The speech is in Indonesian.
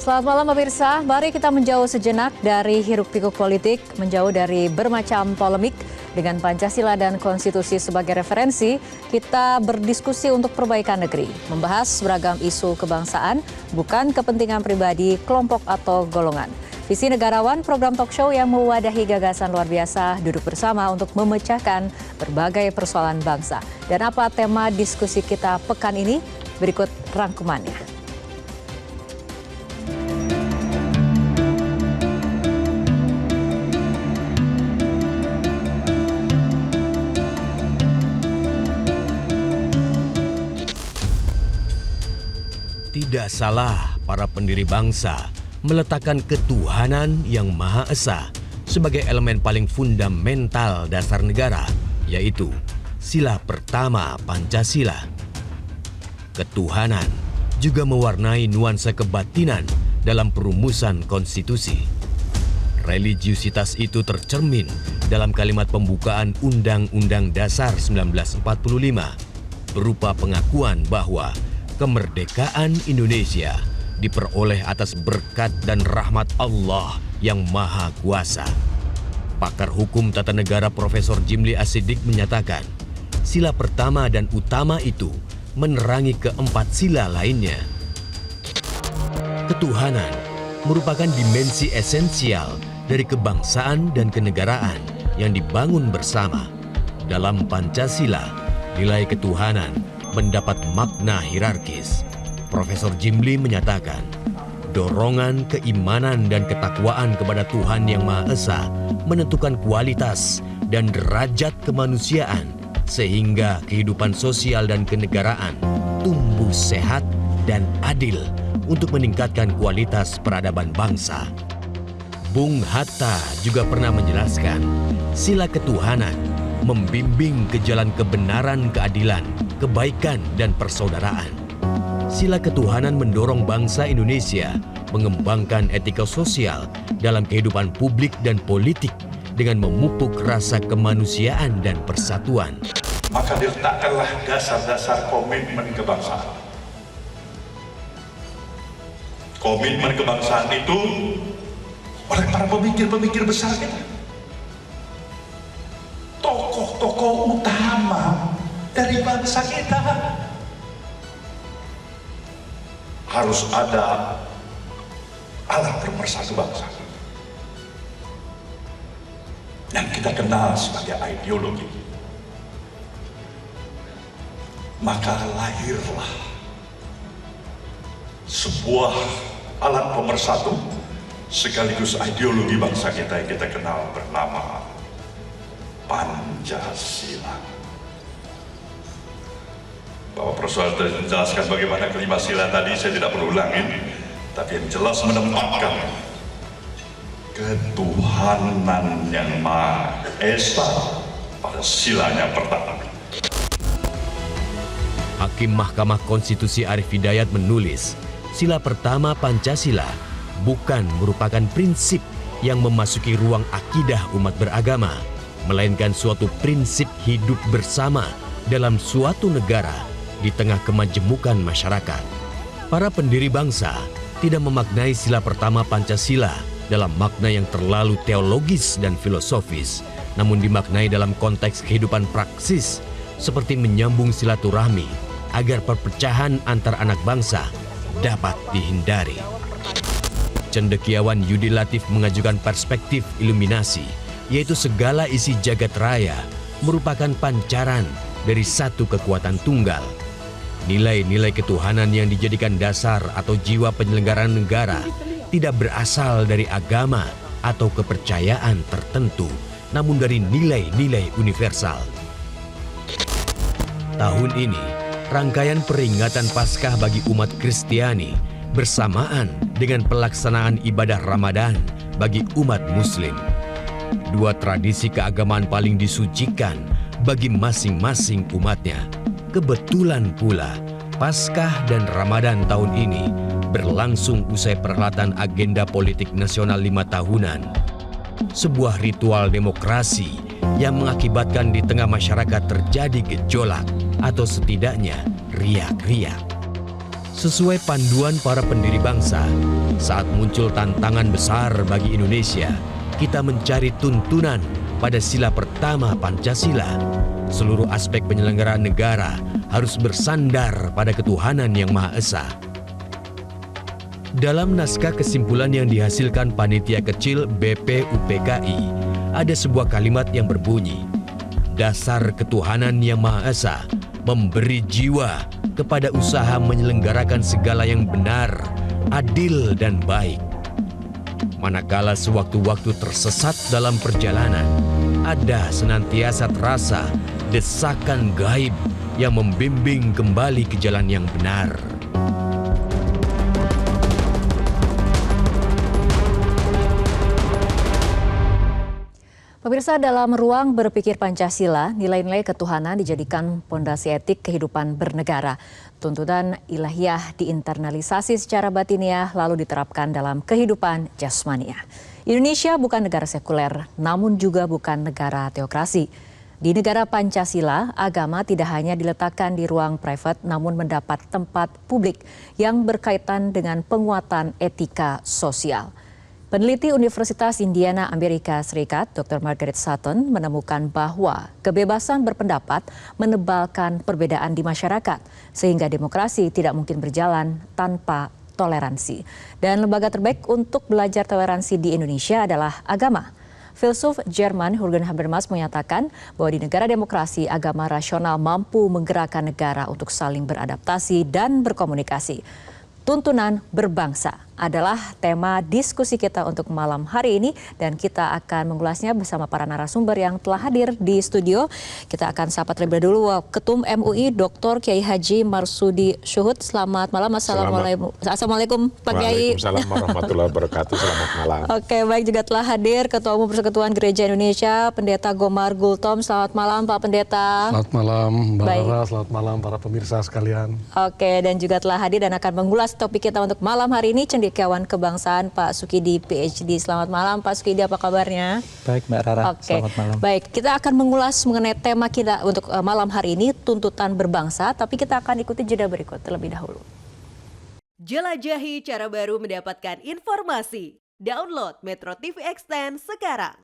Selamat malam pemirsa, mari kita menjauh sejenak dari hiruk-pikuk politik, menjauh dari bermacam polemik. Dengan Pancasila dan Konstitusi sebagai referensi, kita berdiskusi untuk perbaikan negeri, membahas beragam isu kebangsaan, bukan kepentingan pribadi, kelompok atau golongan. Visi Negarawan, program talk show yang mewadahi gagasan luar biasa, duduk bersama untuk memecahkan berbagai persoalan bangsa. Dan apa tema diskusi kita pekan ini? Berikut rangkumannya. Tidak salah para pendiri bangsa meletakkan ketuhanan yang Maha Esa sebagai elemen paling fundamental dasar negara, yaitu sila pertama Pancasila. Ketuhanan juga mewarnai nuansa kebatinan dalam perumusan konstitusi. Religiusitas itu tercermin dalam kalimat pembukaan Undang-Undang Dasar 1945 berupa pengakuan bahwa kemerdekaan Indonesia diperoleh atas berkat dan rahmat Allah yang Maha Kuasa. Pakar hukum tata negara Profesor Jimli As-Siddiq menyatakan, sila pertama dan utama itu menerangi keempat sila lainnya. Ketuhanan merupakan dimensi esensial dari kebangsaan dan kenegaraan yang dibangun bersama. Dalam Pancasila, nilai ketuhanan mendapat makna hierarkis. Profesor Jimli menyatakan, dorongan keimanan dan ketakwaan kepada Tuhan Yang Maha Esa menentukan kualitas dan derajat kemanusiaan sehingga kehidupan sosial dan kenegaraan tumbuh sehat dan adil untuk meningkatkan kualitas peradaban bangsa. Bung Hatta juga pernah menjelaskan, sila ketuhanan membimbing ke jalan kebenaran, keadilan, kebaikan, dan persaudaraan. Sila ketuhanan mendorong bangsa Indonesia mengembangkan etika sosial dalam kehidupan publik dan politik dengan memupuk rasa kemanusiaan dan persatuan. Maka diletakkanlah dasar-dasar komitmen kebangsaan. Komitmen kebangsaan itu oleh para pemikir-pemikir besar kita. Tokoh-tokoh utama dari bangsa kita. Harus ada alat pemersatu bangsa yang kita kenal sebagai ideologi. Maka lahirlah sebuah alat pemersatu sekaligus ideologi bangsa kita yang kita kenal bernama Pancasila. Bapak Profesor telah menjelaskan bagaimana kelima sila tadi, saya tidak perlu ulangin, tapi yang jelas menempatkan ketuhanan yang Maha Esa pada silanya pertama. Hakim Mahkamah Konstitusi Arief Hidayat menulis, sila pertama Pancasila bukan merupakan prinsip yang memasuki ruang akidah umat beragama, melainkan suatu prinsip hidup bersama dalam suatu negara di tengah kemajemukan masyarakat. Para pendiri bangsa tidak memaknai sila pertama Pancasila dalam makna yang terlalu teologis dan filosofis, namun dimaknai dalam konteks kehidupan praksis seperti menyambung silaturahmi agar perpecahan antar anak bangsa dapat dihindari. Cendekiawan Yudi Latif mengajukan perspektif iluminasi, yaitu segala isi jagat raya merupakan pancaran dari satu kekuatan tunggal. Nilai-nilai ketuhanan yang dijadikan dasar atau jiwa penyelenggaraan negara tidak berasal dari agama atau kepercayaan tertentu, namun dari nilai-nilai universal. Tahun ini, rangkaian peringatan Paskah bagi umat Kristiani bersamaan dengan pelaksanaan ibadah Ramadan bagi umat Muslim. Dua tradisi keagamaan paling disucikan bagi masing-masing umatnya. Kebetulan pula, Paskah dan Ramadan tahun ini berlangsung usai perhelatan agenda politik nasional 5 tahunan. Sebuah ritual demokrasi yang mengakibatkan di tengah masyarakat terjadi gejolak atau setidaknya riak-riak. Sesuai panduan para pendiri bangsa, saat muncul tantangan besar bagi Indonesia, kita mencari tuntunan pada sila pertama Pancasila. Seluruh aspek penyelenggaraan negara harus bersandar pada ketuhanan yang Maha Esa. Dalam naskah kesimpulan yang dihasilkan panitia kecil BPUPKI, ada sebuah kalimat yang berbunyi, dasar ketuhanan yang Maha Esa memberi jiwa kepada usaha menyelenggarakan segala yang benar, adil, dan baik. Manakala sewaktu-waktu tersesat dalam perjalanan, ada senantiasa terasa desakan gaib yang membimbing kembali ke jalan yang benar. Pemirsa, dalam ruang berpikir Pancasila, nilai-nilai ketuhanan dijadikan pondasi etik kehidupan bernegara. Tuntutan ilahiyah diinternalisasi secara batiniah lalu diterapkan dalam kehidupan jasmaniah. Indonesia bukan negara sekuler, namun juga bukan negara teokrasi. Di negara Pancasila, agama tidak hanya diletakkan di ruang private, namun mendapat tempat publik yang berkaitan dengan penguatan etika sosial. Peneliti Universitas Indiana Amerika Serikat, Dr. Margaret Sutton, menemukan bahwa kebebasan berpendapat menebalkan perbedaan di masyarakat, sehingga demokrasi tidak mungkin berjalan tanpa toleransi. Dan lembaga terbaik untuk belajar toleransi di Indonesia adalah agama. Filsuf Jerman Jürgen Habermas menyatakan bahwa di negara demokrasi, agama rasional mampu menggerakkan negara untuk saling beradaptasi dan berkomunikasi. Tuntunan berbangsa adalah tema diskusi kita untuk malam hari ini dan kita akan mengulasnya bersama para narasumber yang telah hadir di studio. Kita akan sapa terlebih dahulu Ketum MUI Dr. Kiai Haji Marsudi Syuhud. Selamat malam. Assalamualaikum Pak Kiai. Waalaikumsalam warahmatullahi wabarakatuh. Selamat malam. Oke, baik, juga telah hadir Ketua Umum Persekutuan Gereja Indonesia Pendeta Gomar Gultom. Selamat malam Pak Pendeta. Selamat malam Mbak Rara, selamat malam para pemirsa sekalian. Oke, dan juga telah hadir dan akan mengulas topik kita untuk malam hari ini, cendekiawan kebangsaan Pak Sukidi PhD. Selamat malam Pak Sukidi, apa kabarnya? Baik Mbak Rara, Oke. Selamat malam. Baik, kita akan mengulas mengenai tema kita untuk malam hari ini, tuntutan berbangsa, tapi kita akan ikuti jeda berikut terlebih dahulu. Jelajahi cara baru mendapatkan informasi. Download Metro TV Extend sekarang.